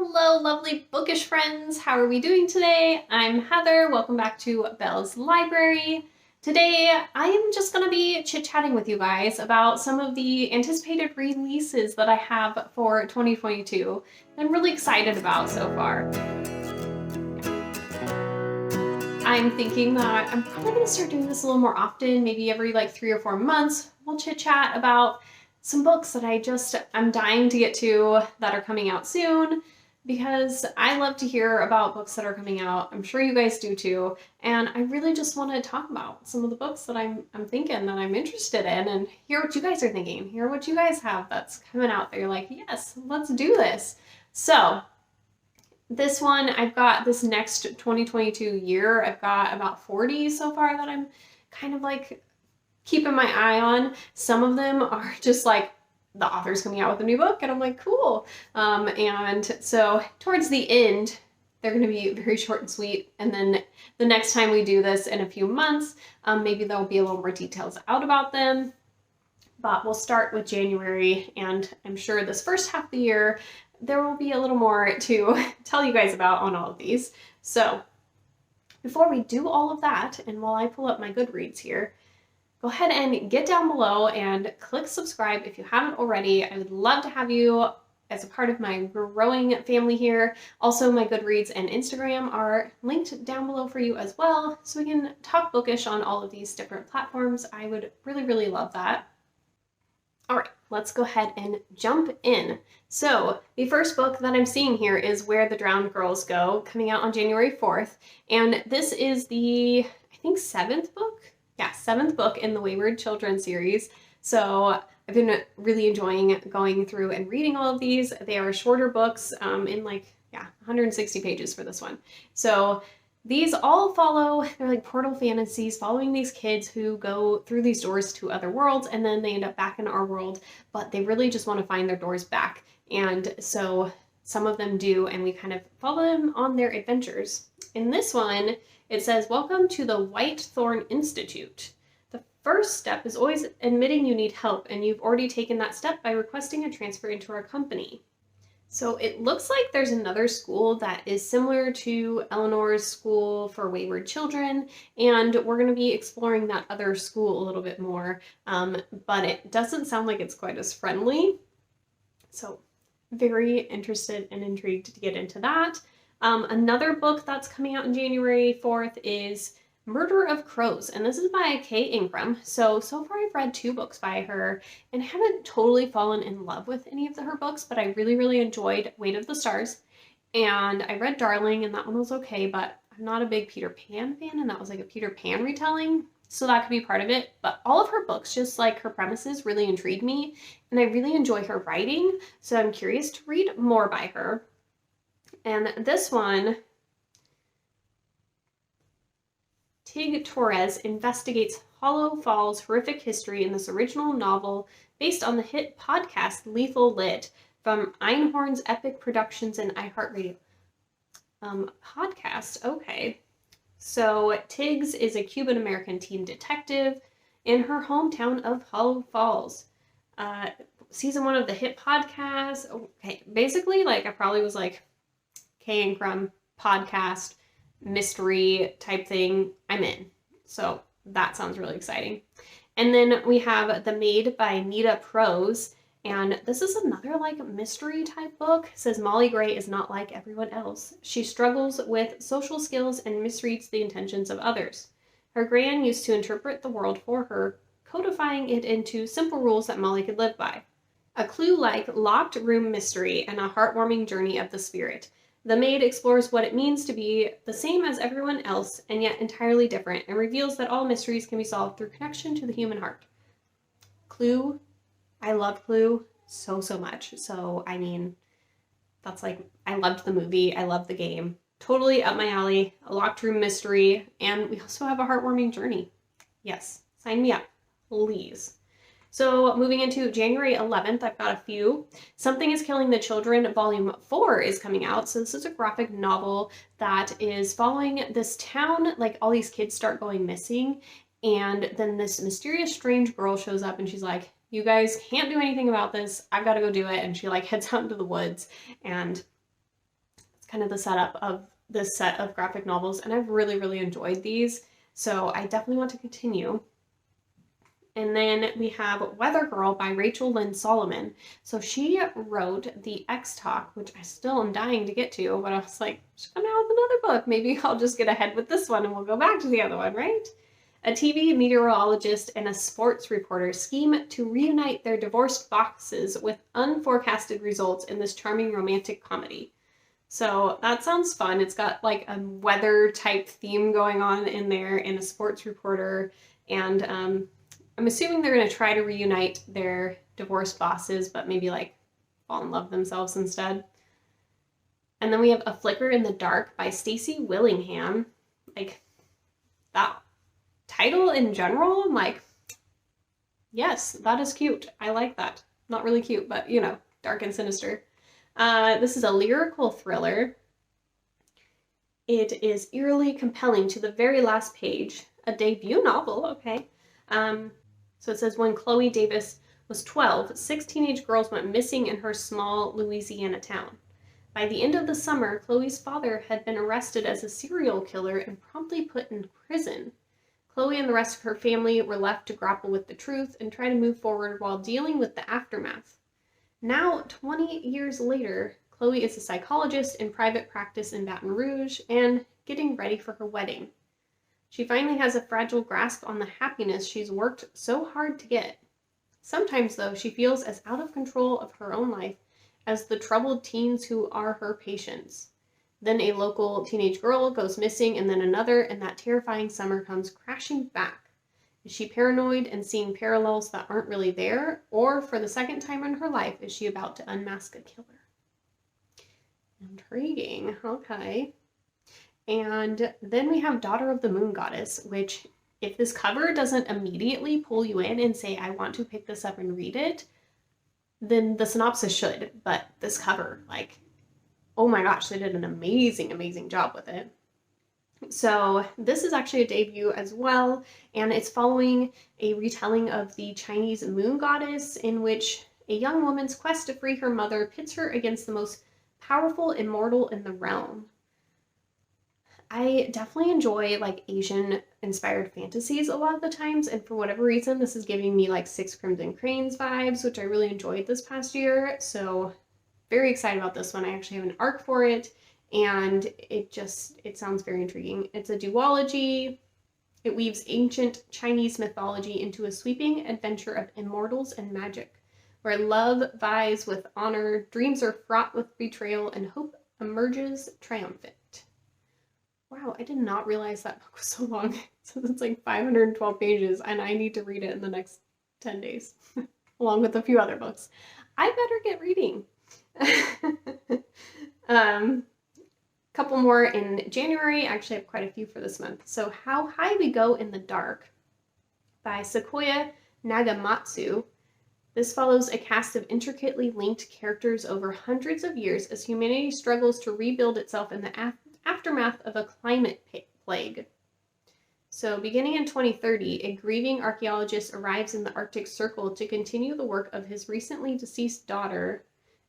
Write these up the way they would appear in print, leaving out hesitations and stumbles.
Hello, lovely bookish friends. How are we doing today? I'm Heather. Welcome back to Belle's Library. Today, I am just going to be chit-chatting with you guys about some of the anticipated releases that I have for 2022 that I'm really excited about so far. I'm thinking that I'm probably going to start doing this a little more often, maybe every like 3 or 4 months. We'll chit-chat about some books that I'm dying to get to that are coming out soon, because I love to hear about books that are coming out. I'm sure you guys do too. And I really just want to talk about some of the books that I'm thinking that I'm interested in and hear what you guys are thinking, hear what you guys have that's coming out that you're like, yes, let's do this. So this one, I've got this next 2022 year, I've got about 40 so far that I'm kind of like keeping my eye on. Some of them are just like the author's coming out with a new book and I'm like, cool. And so towards the end, they're going to be very short and sweet. And then the next time we do this in a few months, maybe there'll be a little more details out about them. But we'll start with January, and I'm sure this first half of the year, there will be a little more to tell you guys about on all of these. So before we do all of that, and while I pull up my Goodreads here, go ahead and get down below and click subscribe if you haven't already. I would love to have you as a part of my growing family here. Also, my Goodreads and Instagram are linked down below for you as well, so we can talk bookish on all of these different platforms. I would really, really love that. All right, let's go ahead and jump in. So the first book that I'm seeing here is Where the Drowned Girls Go, coming out on January 4th. And this is the, I think, 7th book? Yeah, 7th book in the Wayward Children series. So I've been really enjoying going through and reading all of these. They are shorter books in 160 pages for this one. So these all follow, they're like portal fantasies following these kids who go through these doors to other worlds and then they end up back in our world, but they really just want to find their doors back. And so some of them do, and we kind of follow them on their adventures. In this one, it says, "Welcome to the White Thorn Institute. The first step is always admitting you need help, and you've already taken that step by requesting a transfer into our company." So it looks like there's another school that is similar to Eleanor's School for Wayward Children, and we're going to be exploring that other school a little bit more, but it doesn't sound like it's quite as friendly. So very interested and intrigued to get into that. Another book that's coming out on January 4th is Murder of Crows, and this is by Kay Ingram. So far I've read 2 books by her and haven't totally fallen in love with any of her books, but I really, really enjoyed Weight of the Stars. And I read Darling, and that one was okay, but I'm not a big Peter Pan fan, and that was like a Peter Pan retelling, so that could be part of it. But all of her books, just like her premises, really intrigued me, and I really enjoy her writing, so I'm curious to read more by her. And this one, Tig Torres investigates Hollow Falls' horrific history in this original novel based on the hit podcast Lethal Lit from Einhorn's Epic Productions and iHeartRadio. Podcast, okay. So Tiggs is a Cuban-American teen detective in her hometown of Hollow Falls. Season 1 of the hit podcast. Okay, basically, like, I probably was like, Kay Ingram podcast, mystery type thing, I'm in. So that sounds really exciting. And then we have The Maid by Nita Prose, and this is another like mystery type book. It says Molly Gray is not like everyone else. She struggles with social skills and misreads the intentions of others. Her gran used to interpret the world for her, codifying it into simple rules that Molly could live by. A clue-like locked room mystery and a heartwarming journey of the spirit. The Maid explores what it means to be the same as everyone else and yet entirely different, and reveals that all mysteries can be solved through connection to the human heart. Clue, I loved Clue so much. So, I mean, that's like, I loved the movie, I loved the game. Totally up my alley, a locked room mystery, and we also have a heartwarming journey. Yes, sign me up, please. So moving into January 11th, I've got a few. Something is Killing the Children, Volume 4 is coming out. So this is a graphic novel that is following this town, like all these kids start going missing, and then this mysterious strange girl shows up and she's like, you guys can't do anything about this, I've got to go do it. And she like heads out into the woods, and It's kind of the setup of this set of graphic novels, and I've really, really enjoyed these. So I definitely want to continue. And then we have Weather Girl by Rachel Lynn Solomon. So she wrote The X Talk, which I still am dying to get to, but I was like, she's coming out with another book. Maybe I'll just get ahead with this one and we'll go back to the other one, right? A TV meteorologist and a sports reporter scheme to reunite their divorced bosses with unforecasted results in this charming romantic comedy. So that sounds fun. It's got like a weather type theme going on in there and a sports reporter. And I'm assuming they're going to try to reunite their divorced bosses, but maybe like fall in love themselves instead. And then we have A Flicker in the Dark by Stacy Willingham. Like, that title in general, I'm like, yes, that is cute. I like that. Not really cute, but you know, dark and sinister. This is a lyrical thriller. It is eerily compelling to the very last page. A debut novel, okay. So it says, when Chloe Davis was 12, 6 teenage girls went missing in her small Louisiana town. By the end of the summer, Chloe's father had been arrested as a serial killer and promptly put in prison. Chloe and the rest of her family were left to grapple with the truth and try to move forward while dealing with the aftermath. Now, 20 years later, Chloe is a psychologist in private practice in Baton Rouge and getting ready for her wedding. She finally has a fragile grasp on the happiness she's worked so hard to get. Sometimes, though, she feels as out of control of her own life as the troubled teens who are her patients. Then a local teenage girl goes missing, and then another, and that terrifying summer comes crashing back. Is she paranoid and seeing parallels that aren't really there? Or, for the second time in her life, is she about to unmask a killer? Intriguing. Okay. And then we have Daughter of the Moon Goddess, which, if this cover doesn't immediately pull you in and say, I want to pick this up and read it, then the synopsis should. But this cover, like, oh my gosh, they did an amazing, amazing job with it. So this is actually a debut as well, and it's following a retelling of the Chinese moon goddess, in which a young woman's quest to free her mother pits her against the most powerful immortal in the realm. I definitely enjoy like Asian inspired fantasies a lot of the times, and for whatever reason this is giving me like Six Crimson Cranes vibes, which I really enjoyed this past year. So very excited about this one. I actually have an arc for it, and it sounds very intriguing. It's a duology. It weaves ancient Chinese mythology into a sweeping adventure of immortals and magic, where love vies with honor, dreams are fraught with betrayal, and hope emerges triumphant. Wow, I did not realize that book was so long. So it's like 512 pages, and I need to read it in the next 10 days, along with a few other books. I better get reading. Couple more in January. Actually, I have quite a few for this month. So How High We Go in the Dark by Sequoia Nagamatsu. This follows a cast of intricately linked characters over hundreds of years as humanity struggles to rebuild itself in the aftermath of a climate plague. So beginning in 2030, a grieving archaeologist arrives in the Arctic Circle to continue the work of his recently deceased daughter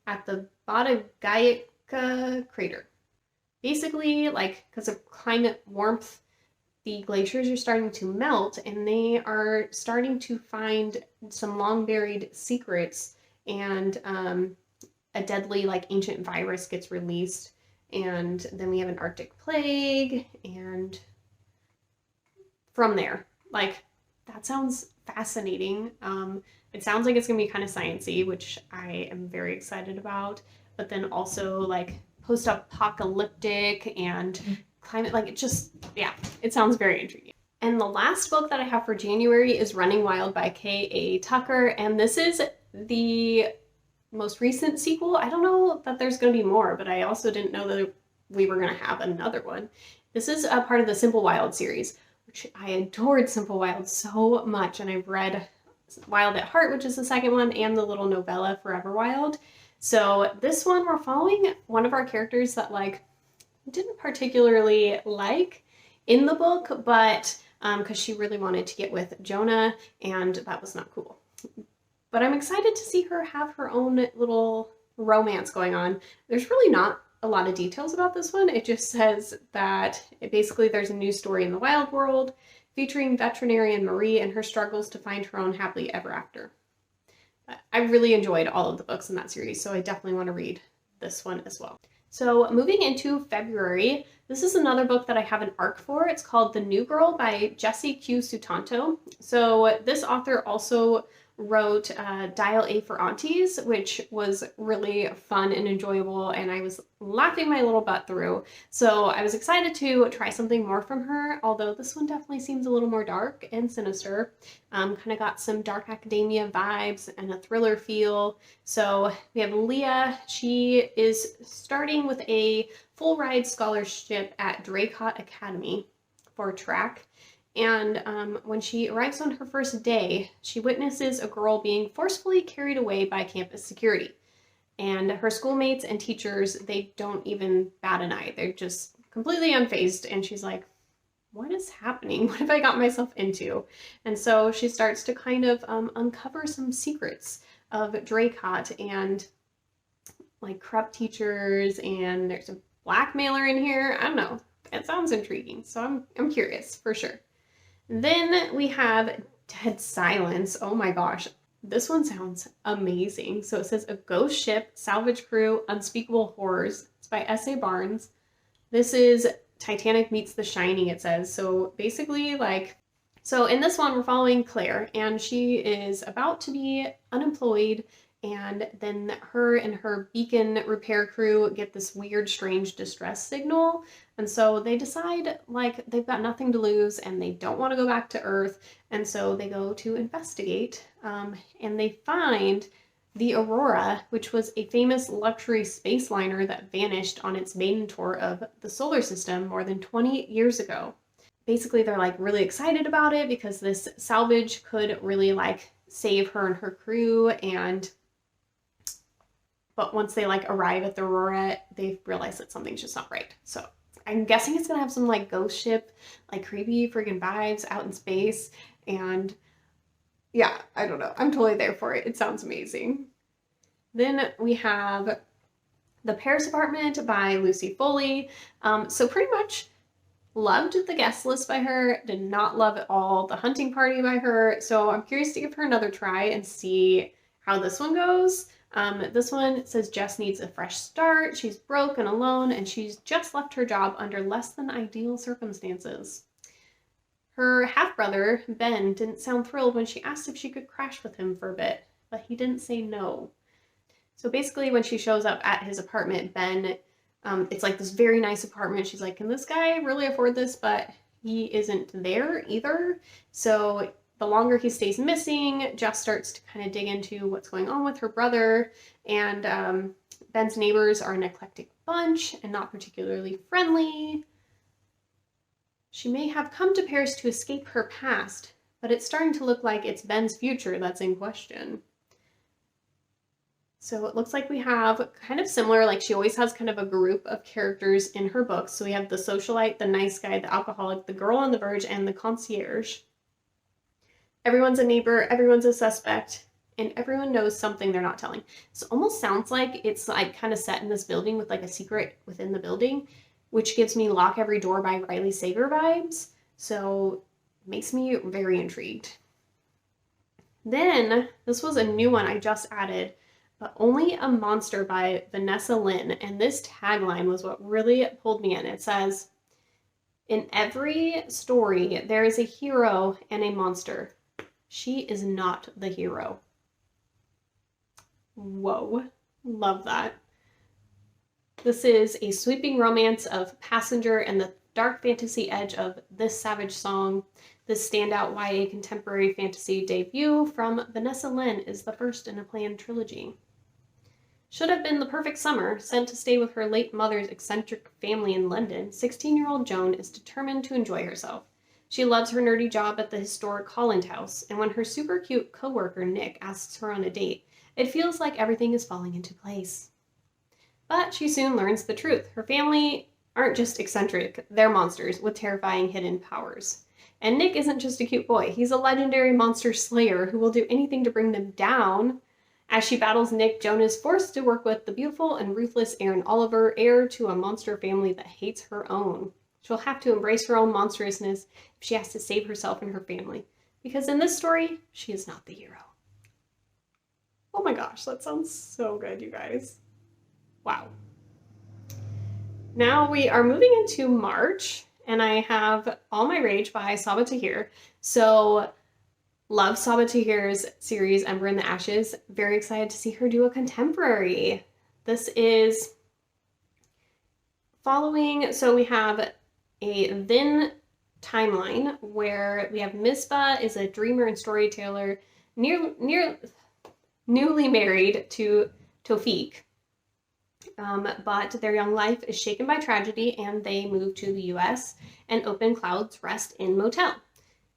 at the Badagayaka crater. Basically, like, because of climate warmth, the glaciers are starting to melt, and they are starting to find some long-buried secrets, and a deadly, like, ancient virus gets released, and then we have an Arctic plague, and from there, like, that sounds fascinating. It sounds like it's gonna be kind of sciencey, which I am very excited about, but then also, like, post-apocalyptic and climate, like, it just, yeah, it sounds very intriguing. And the last book that I have for January is Running Wild by K.A. Tucker, and this is the most recent sequel. I don't know that there's going to be more, but I also didn't know that we were going to have another one. This is a part of the Simple Wild series, which I adored Simple Wild so much, and I've read Wild at Heart, which is the second one, and the little novella Forever Wild. So this one, we're following one of our characters that, like, didn't particularly like in the book, but because she really wanted to get with Jonah, and that was not cool. But I'm excited to see her have her own little romance going on. There's really not a lot of details about this one. It just says that basically there's a new story in the wild world featuring veterinarian Marie and her struggles to find her own happily ever after. I really enjoyed all of the books in that series, so I definitely want to read this one as well. So moving into February, this is another book that I have an arc for. It's called The New Girl by Jessie Q. Sutanto. So this author also wrote Dial A for Aunties, which was really fun and enjoyable, and I was laughing my little butt through. So I was excited to try something more from her, although this one definitely seems a little more dark and sinister. Kind of got some dark academia vibes and a thriller feel. So we have Leah. She is starting with a full ride scholarship at Draycott Academy for track. And when she arrives on her first day, she witnesses a girl being forcefully carried away by campus security. And her schoolmates and teachers, they don't even bat an eye. They're just completely unfazed. And she's like, what is happening? What have I got myself into? And so she starts to kind of uncover some secrets of Draycott and like corrupt teachers, and there's a blackmailer in here. I don't know. It sounds intriguing. So I'm curious for sure. Then we have Dead Silence. Oh my gosh, this one sounds amazing. So it says A Ghost Ship, Salvage Crew, Unspeakable Horrors. It's by S.A. Barnes. This is Titanic meets The Shining, it says. So basically so in this one we're following Claire, and she is about to be unemployed, and then her and her beacon repair crew get this weird, strange distress signal. And so they decide like they've got nothing to lose and they don't want to go back to Earth. And so they go to investigate, and they find the Aurora, which was a famous luxury space liner that vanished on its maiden tour of the solar system more than 20 years ago. Basically, they're like really excited about it because this salvage could really like save her and her crew, but once they like arrive at the Aurora, they realize that something's just not right. So I'm guessing it's gonna have some like ghost ship, like creepy friggin' vibes out in space. And yeah, I don't know. I'm totally there for it. It sounds amazing. Then we have The Paris Apartment by Lucy Foley. So pretty much loved The Guest List by her, did not love at all The Hunting Party by her. So I'm curious to give her another try and see how this one goes. This one says Jess needs a fresh start. She's broke and alone, and she's just left her job under less than ideal circumstances. Her half-brother, Ben, didn't sound thrilled when she asked if she could crash with him for a bit, but he didn't say no. So basically when she shows up at his apartment, Ben, it's like this very nice apartment. She's like, can this guy really afford this? But he isn't there either. So the longer he stays missing, Jess starts to kind of dig into what's going on with her brother, and Ben's neighbors are an eclectic bunch and not particularly friendly. She may have come to Paris to escape her past, but it's starting to look like it's Ben's future that's in question. So it looks like we have kind of similar, like she always has kind of a group of characters in her books. So we have the socialite, the nice guy, the alcoholic, the girl on the verge, and the concierge. Everyone's a neighbor, everyone's a suspect, and everyone knows something they're not telling. So it almost sounds like it's like kind of set in this building with like a secret within the building, which gives me Lock Every Door by Riley Sager vibes. So it makes me very intrigued. Then this was a new one I just added, But Only a Monster by Vanessa Lynn. And this tagline was what really pulled me in. It says, in every story, there is a hero and a monster. She is not the hero. Whoa, love that. This is a sweeping romance of Passenger and the dark fantasy edge of This Savage Song. This standout YA contemporary fantasy debut from Vanessa Lynn is the first in a planned trilogy. Should have been the perfect summer. Sent to stay with her late mother's eccentric family in London, 16-year-old Joan is determined to enjoy herself. She loves her nerdy job at the historic Holland House, and when her super cute coworker Nick asks her on a date, it feels like everything is falling into place. But she soon learns the truth. Her family aren't just eccentric, they're monsters with terrifying hidden powers. And Nick isn't just a cute boy, he's a legendary monster slayer who will do anything to bring them down. As she battles Nick, Joan is forced to work with the beautiful and ruthless Aaron Oliver, heir to a monster family that hates her own. She'll have to embrace her own monstrousness if she has to save herself and her family. Because in this story, she is not the hero. Oh my gosh, that sounds so good, you guys. Wow. Now we are moving into March, and I have All My Rage by Sabaa Tahir. So, love Sabaa Tahir's series, Ember in the Ashes. Very excited to see her do a contemporary. This is following, so we have a then timeline where we have Misbah is a dreamer and storyteller newly married to Tawfiq. But their young life is shaken by tragedy and they move to the US and open Cloud's Rest Inn Motel.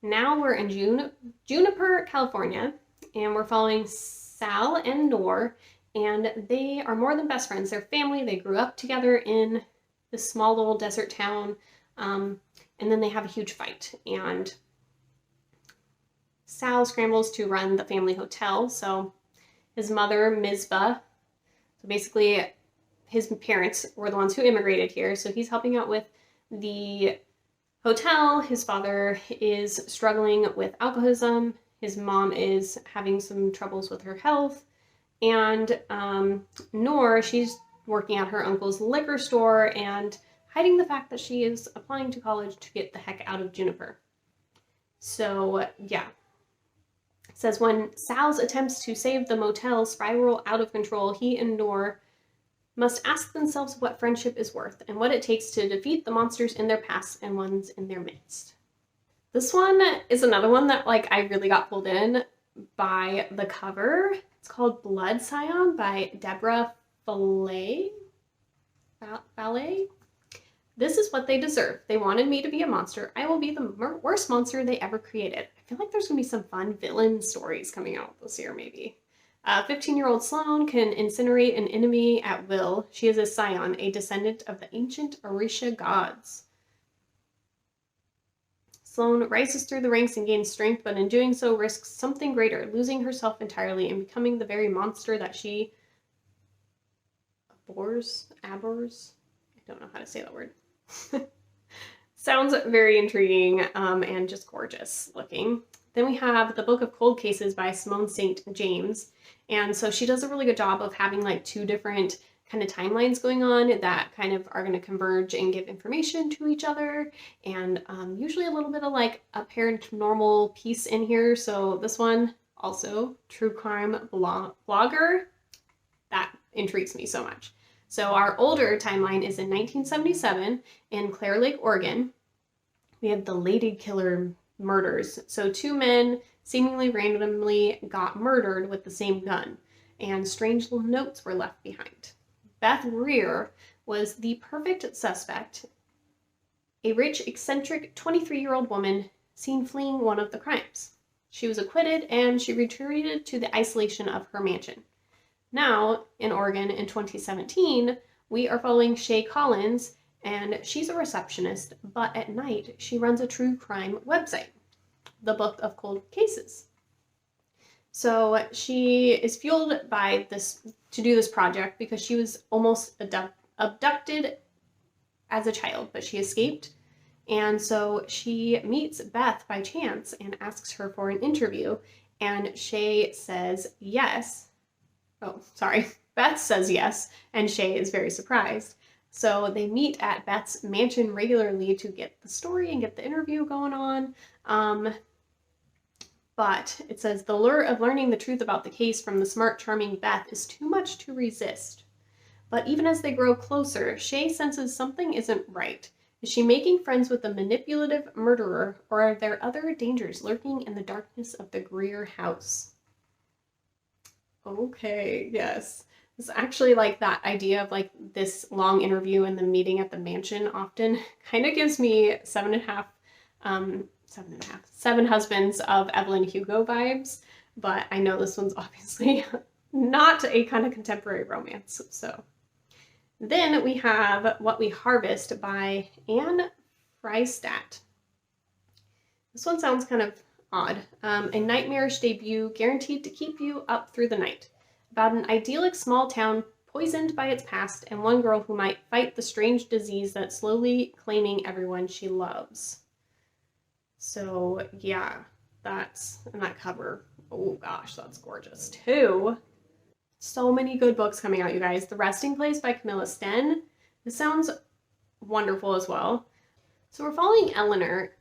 Now we're in Juniper, California, and we're following Sal and Noor, and they are more than best friends. They're family. They grew up together in this small little desert town, and then they have a huge fight, and Sal scrambles to run the family hotel, so his mother, Misbah, so basically his parents were the ones who immigrated here, so he's helping out with the hotel. His father is struggling with alcoholism. His mom is having some troubles with her health. And Noor, she's working at her uncle's liquor store and hiding the fact that she is applying to college to get the heck out of Juniper. So, yeah. It says, when Sal's attempts to save the motel spiral out of control, he and Noor must ask themselves what friendship is worth and what it takes to defeat the monsters in their past and ones in their midst. This one is another one that I really got pulled in by the cover. It's called Blood Scion by Deborah Ballet. This is what they deserve. They wanted me to be a monster. I will be the worst monster they ever created. I feel like there's going to be some fun villain stories coming out this year, maybe. 15-year-old Sloane can incinerate an enemy at will. She is a scion, a descendant of the ancient Orisha gods. Sloane rises through the ranks and gains strength, but in doing so risks something greater, losing herself entirely and becoming the very monster that she abhors. I don't know how to say that word. Sounds very intriguing and just gorgeous looking. Then we have The Book of Cold Cases by Simone St. James. And so she does a really good job of having two different kind of timelines going on that kind of are going to converge and give information to each other. And usually a little bit of a paranormal piece in here. So this one also true crime blogger. That intrigues me so much. So our older timeline is in 1977 in Clare Lake, Oregon. We have the Lady Killer murders. So 2 men seemingly randomly got murdered with the same gun, and strange little notes were left behind. Beth Rear was the perfect suspect, a rich, eccentric 23-year-old woman seen fleeing one of the crimes. She was acquitted and she retreated to the isolation of her mansion. Now, in Oregon in 2017, we are following Shay Collins, and she's a receptionist, but at night she runs a true crime website, The Book of Cold Cases. So she is fueled by this to do this project because she was almost abducted as a child, but she escaped. And so she meets Beth by chance and asks her for an interview, and Shay says yes. Oh, sorry. Beth says yes, and Shay is very surprised. So they meet at Beth's mansion regularly to get the story and get the interview going on. But it says the lure of learning the truth about the case from the smart, charming Beth is too much to resist. But even as they grow closer, Shay senses something isn't right. Is she making friends with a manipulative murderer, or are there other dangers lurking in the darkness of the Greer house? Okay, yes. It's actually that idea of this long interview and the meeting at the mansion often kind of gives me Seven Husbands of Evelyn Hugo vibes, but I know this one's obviously not a kind of contemporary romance. So then we have What We Harvest by Anne Freistadt. This one sounds kind of odd. A nightmarish debut guaranteed to keep you up through the night. about an idyllic small town poisoned by its past and one girl who might fight the strange disease that's slowly claiming everyone she loves. So yeah, and that cover. Oh gosh, that's gorgeous too. So many good books coming out, you guys. The Resting Place by Camilla Sten. This sounds wonderful as well. So we're following Eleanor,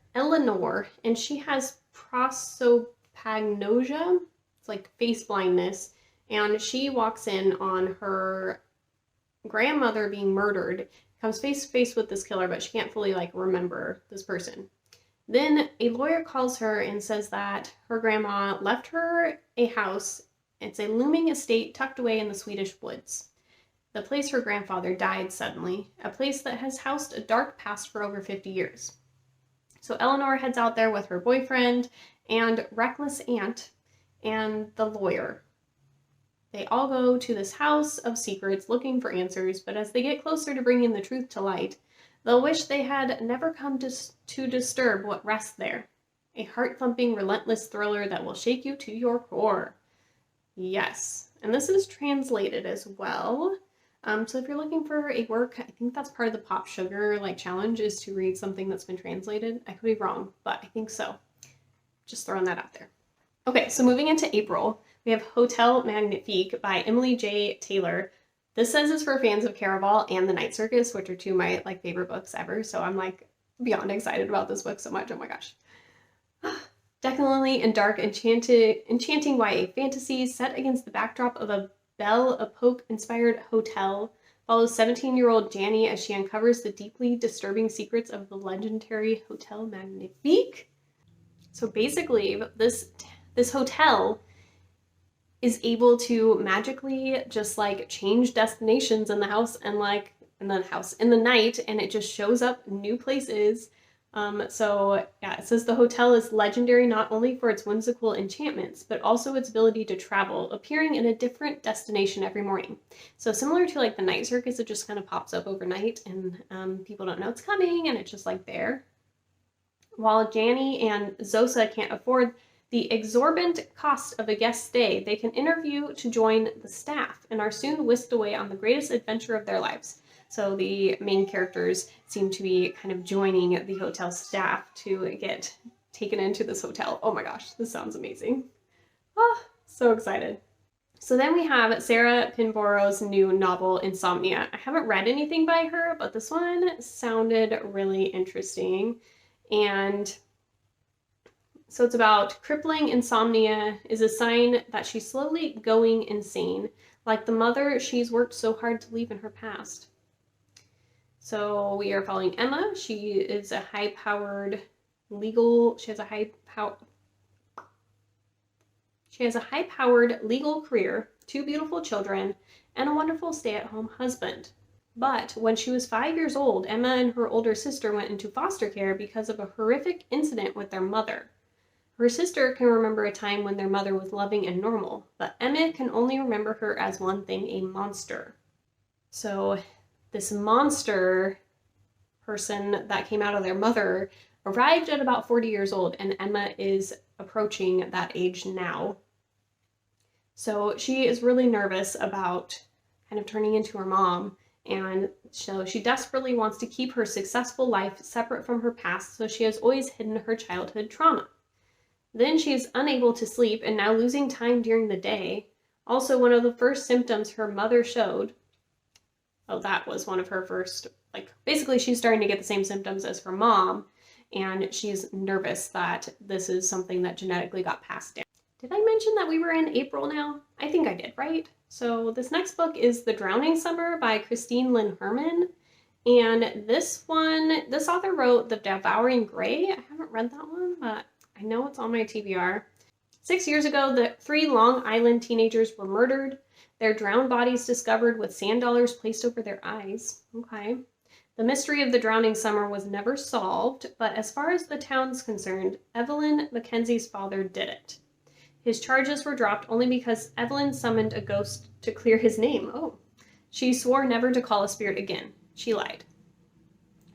and she has prosopagnosia. It's like face blindness. And she walks in on her grandmother being murdered, comes face to face with this killer, but she can't fully remember this person. Then a lawyer calls her and says that her grandma left her a house. It's a looming estate tucked away in the Swedish woods. The place her grandfather died suddenly, a place that has housed a dark past for over 50 years. So Eleanor heads out there with her boyfriend and reckless aunt and the lawyer. They all go to this house of secrets looking for answers, but as they get closer to bringing the truth to light, they'll wish they had never come to disturb what rests there. A heart-thumping, relentless thriller that will shake you to your core. Yes, and this is translated as well. So if you're looking for a work, I think that's part of the Pop Sugar challenge is to read something that's been translated. I could be wrong, but I think so. Just throwing that out there. Okay, so moving into April, we have Hotel Magnifique by Emily J. Taylor. This says it's for fans of Caraval and The Night Circus, which are two of my favorite books ever. So I'm beyond excited about this book so much. Oh my gosh. Decadently and dark, enchanting YA fantasy set against the backdrop of a Belle Epoque-inspired hotel follows 17-year-old Janny as she uncovers the deeply disturbing secrets of the legendary Hotel Magnifique. So basically, this hotel is able to magically just change destinations in the house and in the night, and it just shows up new places. So yeah, it says the hotel is legendary not only for its whimsical enchantments, but also its ability to travel, appearing in a different destination every morning. So similar to The Night Circus, it just kind of pops up overnight and people don't know it's coming and it's just there. While Janny and Zosa can't afford the exorbitant cost of a guest stay, they can interview to join the staff and are soon whisked away on the greatest adventure of their lives. So the main characters seem to be kind of joining the hotel staff to get taken into this hotel. Oh my gosh, this sounds amazing. Oh, so excited. So then we have Sarah Pinboro's new novel, Insomnia. I haven't read anything by her, but this one sounded really interesting. And so it's about crippling insomnia is a sign that she's slowly going insane, like the mother she's worked so hard to leave in her past. So we are following Emma. She has a high-powered legal career, 2 beautiful children, and a wonderful stay-at-home husband. But when she was 5 years old, Emma and her older sister went into foster care because of a horrific incident with their mother. Her sister can remember a time when their mother was loving and normal, but Emma can only remember her as one thing, a monster. So this monster person that came out of their mother arrived at about 40 years old, and Emma is approaching that age now. So she is really nervous about kind of turning into her mom, and so she desperately wants to keep her successful life separate from her past, so she has always hidden her childhood trauma. Then she is unable to sleep and now losing time during the day. Also, one of the first symptoms her mother showed, that was one of her first, basically she's starting to get the same symptoms as her mom, and she's nervous that this is something that genetically got passed down. Did I mention that we were in April now? I think I did, right? So this next book is The Drowning Summer by Christine Lynn Herman. And this author wrote The Devouring Gray. I haven't read that one, but I know it's on my TBR. 6 years ago, the 3 Long Island teenagers were murdered. Their drowned bodies discovered with sand dollars placed over their eyes. Okay. The mystery of the drowning summer was never solved, but as far as the town's concerned, Evelyn Mackenzie's father did it. His charges were dropped only because Evelyn summoned a ghost to clear his name. Oh. She swore never to call a spirit again. She lied.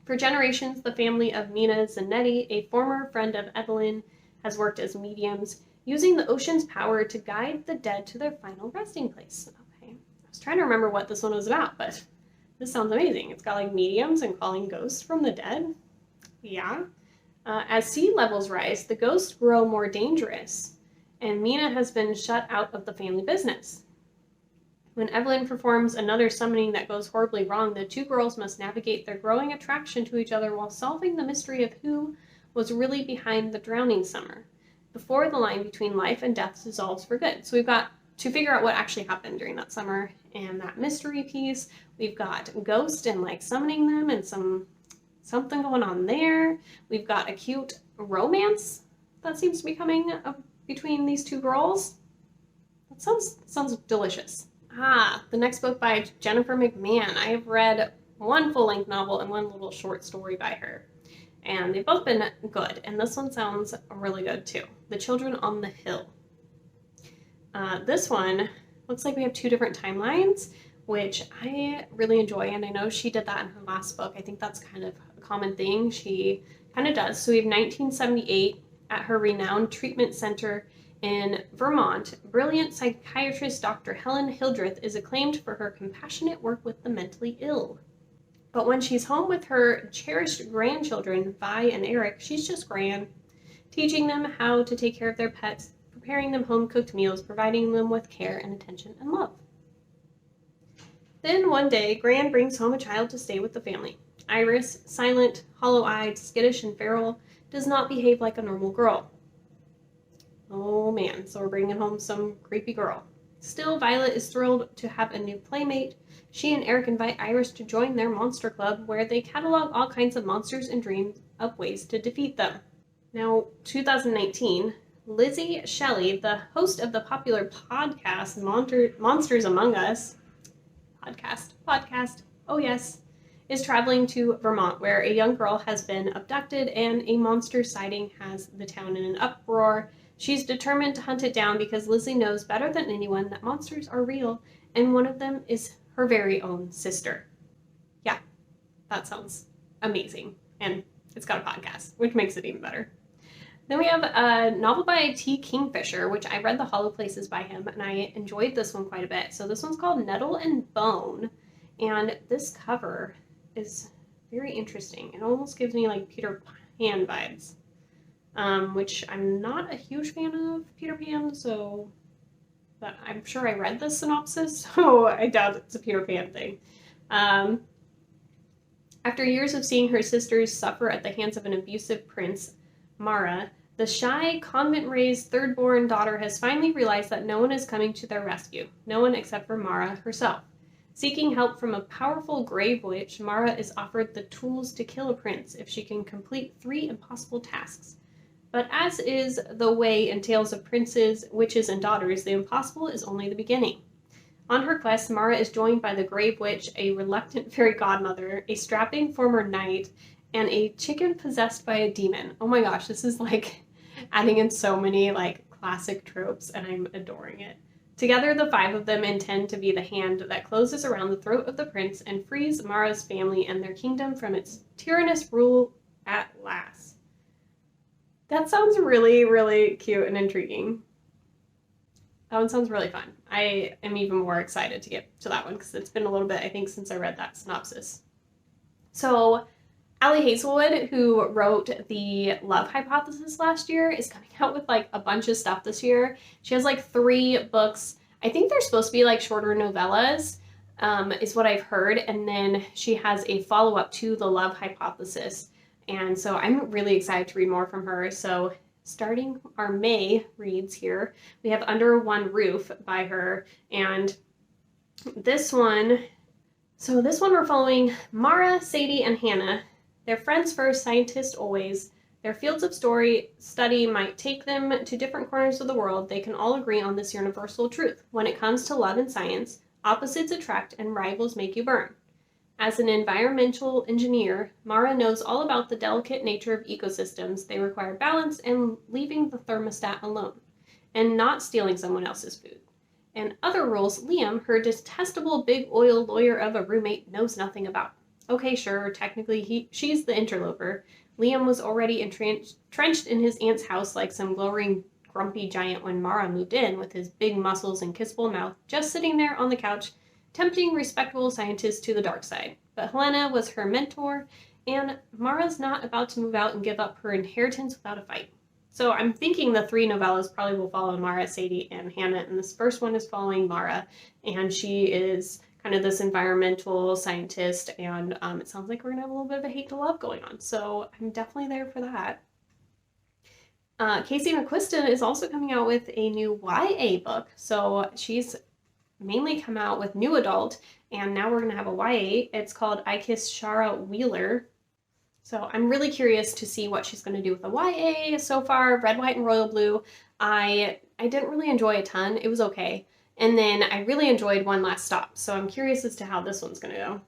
For generations, the family of Mina Zanetti, a former friend of Evelyn, has worked as mediums. using the ocean's power to guide the dead to their final resting place. Okay, I was trying to remember what this one was about, but this sounds amazing. It's got like mediums and calling ghosts from the dead. Yeah. As sea levels rise, the ghosts grow more dangerous, and Mina has been shut out of the family business. When Evelyn performs another summoning that goes horribly wrong, the two girls must navigate their growing attraction to each other while solving the mystery of who was really behind the drowning Summer, before the line between life and death dissolves for good. So we've got to figure out what actually happened during that summer and that mystery piece. We've got ghost and like summoning them and something going on there. We've got a cute romance that seems to be coming up between these two girls. That sounds delicious. The next book by Jennifer McMahon. I have read one full-length novel and one little short story by her, and they've both been good, and this one sounds really good too. The Children on the Hill. This one looks like we have two different timelines, which I really enjoy, and I know she did that in her last book. I think that's kind of a common thing she kind of does. So we have 1978 at her renowned treatment center in Vermont. Brilliant psychiatrist Dr. Helen Hildreth is acclaimed for her compassionate work with the mentally ill. But when she's home with her cherished grandchildren, Vi and Eric, she's just Gran, teaching them how to take care of their pets, preparing them home-cooked meals, providing them with care and attention and love. Then one day, Gran brings home a child to stay with the family. Iris, silent, hollow-eyed, skittish, and feral, does not behave like a normal girl. Oh man, so we're bringing home some creepy girl. Still, Violet is thrilled to have a new playmate. She and Eric invite Iris to join their monster club, where they catalog all kinds of monsters and dream up ways to defeat them. Now, 2019, Lizzie Shelley, the host of the popular podcast Monsters Among Us, podcast, oh yes, is traveling to Vermont, where a young girl has been abducted and a monster sighting has the town in an uproar. She's determined to hunt it down because Lizzie knows better than anyone that monsters are real, and one of them is her very own sister. Yeah, that sounds amazing. And it's got a podcast, which makes it even better. Then we have a novel by T. Kingfisher, which I read The Hollow Places by him, and I enjoyed this one quite a bit. So this one's called Nettle and Bone, and this cover is very interesting. It almost gives me like Peter Pan vibes, which I'm not a huge fan of Peter Pan, so but I'm sure I read the synopsis, so I doubt it's a Peter Pan thing. After years of seeing her sisters suffer at the hands of an abusive prince, Mara, the shy, convent-raised third-born daughter, has finally realized that no one is coming to their rescue, no one except for Mara herself. Seeking help from a powerful grave witch, Mara is offered the tools to kill a prince if she can complete 3 impossible tasks. But as is the way in tales of princes, witches, and daughters, the impossible is only the beginning. On her quest, Mara is joined by the grave witch, a reluctant fairy godmother, a strapping former knight, and a chicken possessed by a demon. Oh my gosh, this is like adding in so many like classic tropes, and I'm adoring it. Together, the 5 of them intend to be the hand that closes around the throat of the prince and frees Mara's family and their kingdom from its tyrannous rule at last. That sounds really, really cute and intriguing. That one sounds really fun. I am even more excited to get to that one because it's been a little bit, I think, since I read that synopsis. So, Ali Hazelwood, who wrote The Love Hypothesis last year, is coming out with like a bunch of stuff this year. She has like 3 books. I think they're supposed to be like shorter novellas, is what I've heard. And then she has a follow-up to The Love Hypothesis. And so I'm really excited to read more from her. So starting our May reads here, we have Under One Roof by her. And this one, we're following Mara, Sadie, and Hannah. They're friends first, scientists always. Their fields of study might take them to different corners of the world. They can all agree on this universal truth. When it comes to love and science, opposites attract and rivals make you burn. As an environmental engineer, Mara knows all about the delicate nature of ecosystems. They require balance and leaving the thermostat alone, and not stealing someone else's food. And other rules, Liam, her detestable big oil lawyer of a roommate, knows nothing about. Okay, sure, technically she's the interloper. Liam was already entrenched in his aunt's house like some glowering grumpy giant when Mara moved in with his big muscles and kissable mouth, just sitting there on the couch, tempting respectable scientists to the dark side. But Helena was her mentor, and Mara's not about to move out and give up her inheritance without a fight. So I'm thinking the 3 novellas probably will follow Mara, Sadie, and Hannah, and this first one is following Mara, and she is kind of this environmental scientist, and it sounds like we're gonna have a little bit of a hate to love going on. So I'm definitely there for that. Casey McQuiston is also coming out with a new YA book. So she's mainly come out with new adult, and now we're gonna have a YA. It's called I Kissed Shara Wheeler. So I'm really curious to see what she's gonna do with the YA so far. Red, White, and Royal Blue. I didn't really enjoy a ton. It was okay. And then I really enjoyed One Last Stop. So I'm curious as to how this one's gonna go.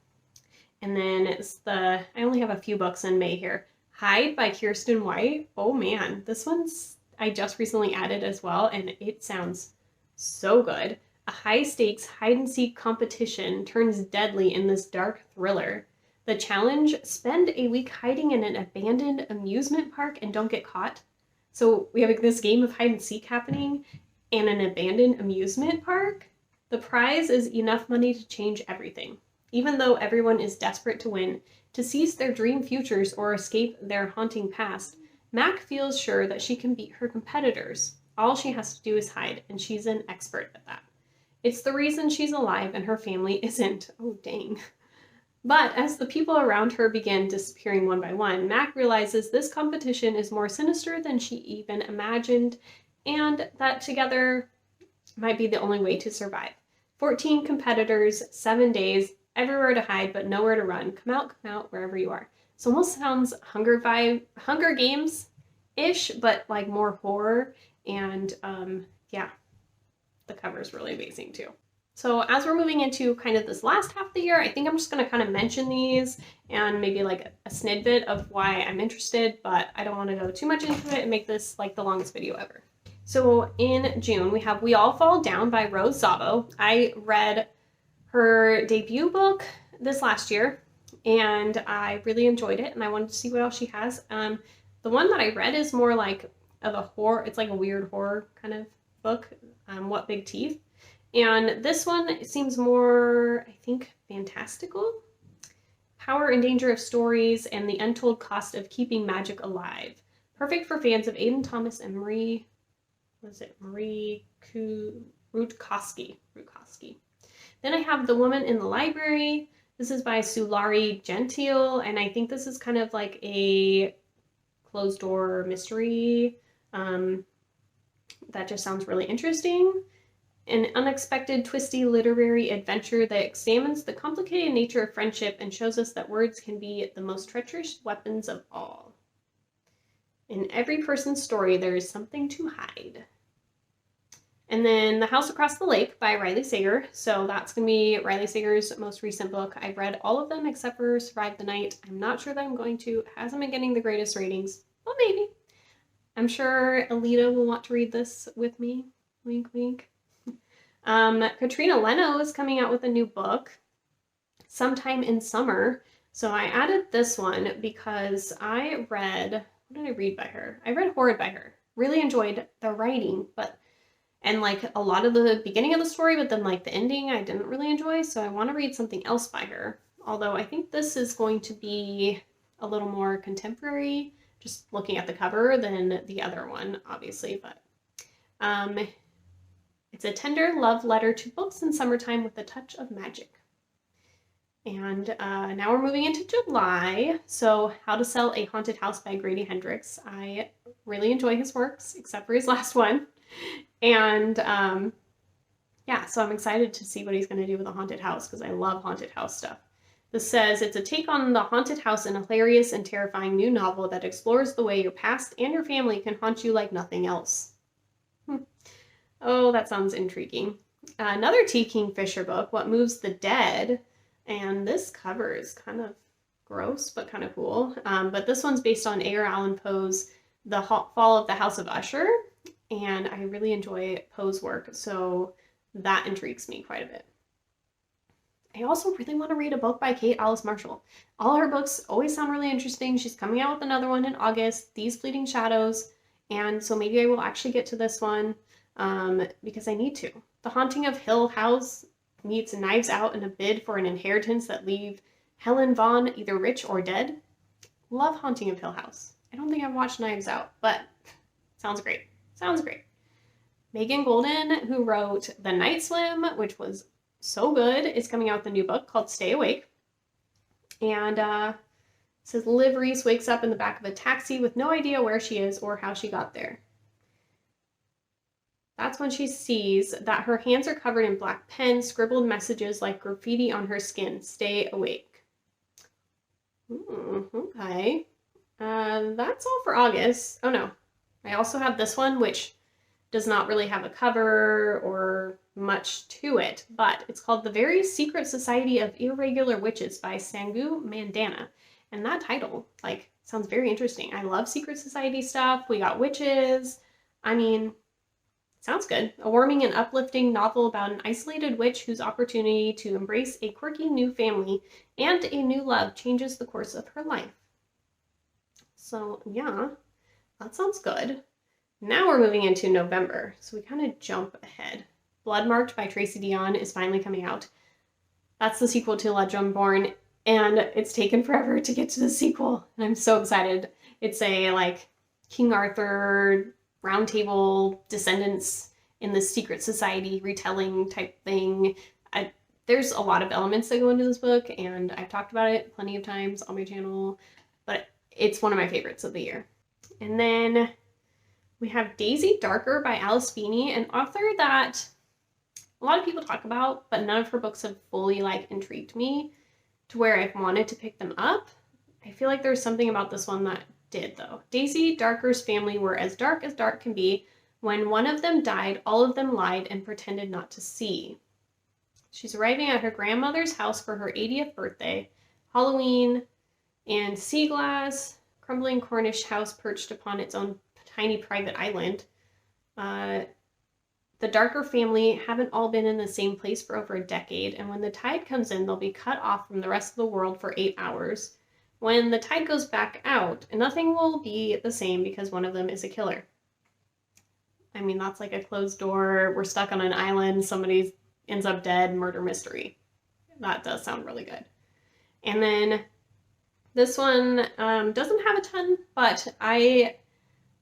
And then I only have a few books in May here. Hide by Kiersten White. Oh man, this one's I just recently added as well, and it sounds so good. A high-stakes hide-and-seek competition turns deadly in this dark thriller. The challenge: spend a week hiding in an abandoned amusement park and don't get caught. So we have this game of hide-and-seek happening in an abandoned amusement park. The prize is enough money to change everything. Even though everyone is desperate to win, to seize their dream futures or escape their haunting past, Mac feels sure that she can beat her competitors. All she has to do is hide, and she's an expert at that. It's the reason she's alive and her family isn't. Oh, dang. But as the people around her begin disappearing one by one, Mac realizes this competition is more sinister than she even imagined, and that together might be the only way to survive. 14 competitors, 7 days, everywhere to hide but nowhere to run. Come out wherever you are. So almost sounds Hunger Games-ish, but like more horror. And yeah, the cover is really amazing too. So as we're moving into kind of this last half of the year, I think I'm just going to kind of mention these and maybe like a snippet of why I'm interested, but I don't want to go too much into it and make this like the longest video ever. So in June, we have We All Fall Down by Rose Zabo. I read her debut book this last year, and I really enjoyed it, and I wanted to see what else she has. The one that I read is more like of a horror, it's like a weird horror kind of book, What Big Teeth. And this one seems more, I think, fantastical. Power and danger of stories and the untold cost of keeping magic alive. Perfect for fans of Aiden Thomas and Marie Rutkoski. Then I have The Woman in the Library. This is by Sulari Gentile, and I think this is kind of like a closed door mystery. That just sounds really interesting. An unexpected, twisty literary adventure that examines the complicated nature of friendship and shows us that words can be the most treacherous weapons of all. In every person's story, there is something to hide. And then The House Across the Lake by Riley Sager. So that's going to be Riley Sager's most recent book. I've read all of them except for Survive the Night. I'm not sure that I'm going to. It hasn't been getting the greatest ratings. Well, maybe. I'm sure Alita will want to read this with me. Wink, wink. Katrina Leno is coming out with a new book sometime in summer. So I added this one because I read, what did I read by her? I read Horrid by her. Really enjoyed the writing, and like a lot of the beginning of the story, but then like the ending I didn't really enjoy. So I want to read something else by her. Although I think this is going to be a little more contemporary, just looking at the cover, than the other one, obviously. But it's a tender love letter to books in summertime with a touch of magic. And now we're moving into July. So How to Sell a Haunted House by Grady Hendrix. I really enjoy his works, except for his last one. And yeah, so I'm excited to see what he's going to do with a haunted house, because I love haunted house stuff. This says, it's a take on the haunted house in a hilarious and terrifying new novel that explores the way your past and your family can haunt you like nothing else. Oh, that sounds intriguing. Another T. Kingfisher book, What Moves the Dead. And this cover is kind of gross, but kind of cool. But this one's based on Edgar Allan Poe's The Fall of the House of Usher. And I really enjoy Poe's work, so that intrigues me quite a bit. I also really want to read a book by Kate Alice Marshall. All her books always sound really interesting. She's coming out with another one in August, These Fleeting Shadows. And so maybe I will actually get to this one because I need to. The Haunting of Hill House meets Knives Out in a bid for an inheritance that leave Helen Vaughn either rich or dead. Love Haunting of Hill House. I don't think I've watched Knives Out, but sounds great. Sounds great. Megan Golden, who wrote The Night Swim, which was so good, is coming out with a new book called Stay Awake. And it says Liv Reese wakes up in the back of a taxi with no idea where she is or how she got there. That's when she sees that her hands are covered in black pen, scribbled messages like graffiti on her skin. Stay awake. Okay. That's all for August. Oh no. I also have this one, which does not really have a cover or much to it, but it's called The Very Secret Society of Irregular Witches by Sangu Mandana. And that title, like, sounds very interesting. I love secret society stuff. We got witches. I mean, sounds good. A warming and uplifting novel about an isolated witch whose opportunity to embrace a quirky new family and a new love changes the course of her life. So yeah, that sounds good. Now we're moving into November, so we kind of jump ahead. Bloodmarked by Tracy Deonn is finally coming out. That's the sequel to Legendborn, and it's taken forever to get to the sequel, and I'm so excited. It's a, like, King Arthur Round Table descendants in the secret society retelling type thing. There's a lot of elements that go into this book, and I've talked about it plenty of times on my channel, but it's one of my favorites of the year. And then we have Daisy Darker by Alice Feeney, an author that a lot of people talk about, but none of her books have fully, like, intrigued me to where I've wanted to pick them up. I feel like there's something about this one that did, though. Daisy Darker's family were as dark can be. When one of them died, all of them lied and pretended not to see. She's arriving at her grandmother's house for her 80th birthday, Halloween, and sea glass, crumbling Cornish house perched upon its own tiny private island. The Darker family haven't all been in the same place for over a decade, and when the tide comes in, they'll be cut off from the rest of the world for 8 hours. When the tide goes back out, nothing will be the same because one of them is a killer. I mean, that's like a closed door, we're stuck on an island, somebody ends up dead, murder mystery. That does sound really good. And then this one doesn't have a ton, but I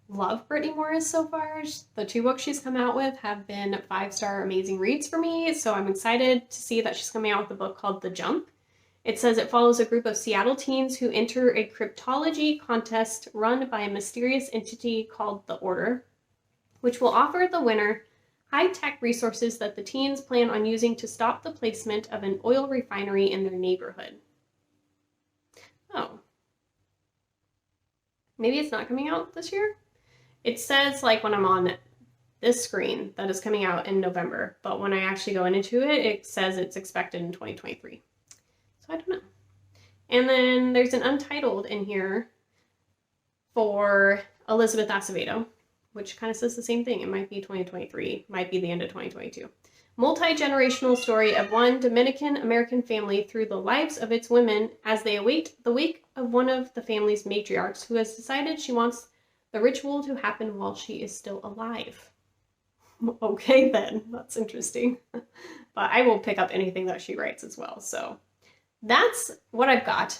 love Brittany Morris so far. The 2 books she's come out with have been 5-star amazing reads for me, so I'm excited to see that she's coming out with a book called The Jump. It says it follows a group of Seattle teens who enter a cryptology contest run by a mysterious entity called the Order, which will offer the winner high-tech resources that the teens plan on using to stop the placement of an oil refinery in their neighborhood. Oh. Maybe it's not coming out this year? It says, like, when I'm on this screen that is coming out in November, but when I actually go into it, it says it's expected in 2023. So I don't know. And then there's an Untitled in here for Elizabeth Acevedo, which kind of says the same thing. It might be 2023, might be the end of 2022. Multi-generational story of one Dominican-American family through the lives of its women as they await the wake of one of the family's matriarchs who has decided she wants the ritual to happen while she is still alive. Okay then, that's interesting. But I will pick up anything that she writes as well. So that's what I've got.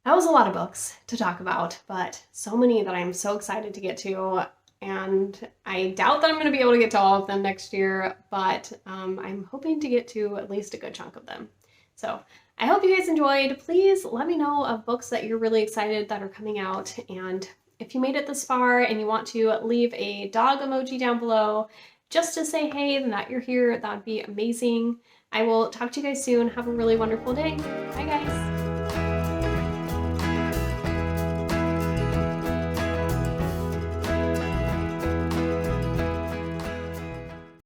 That was a lot of books to talk about, but so many that I'm so excited to get to. And I doubt that I'm going to be able to get to all of them next year, but I'm hoping to get to at least a good chunk of them. So I hope you guys enjoyed. Please let me know of books that you're really excited that are coming out. And if you made it this far and you want to leave a dog emoji down below just to say hey and that you're here, that would be amazing. I will talk to you guys soon. Have a really wonderful day. Bye guys.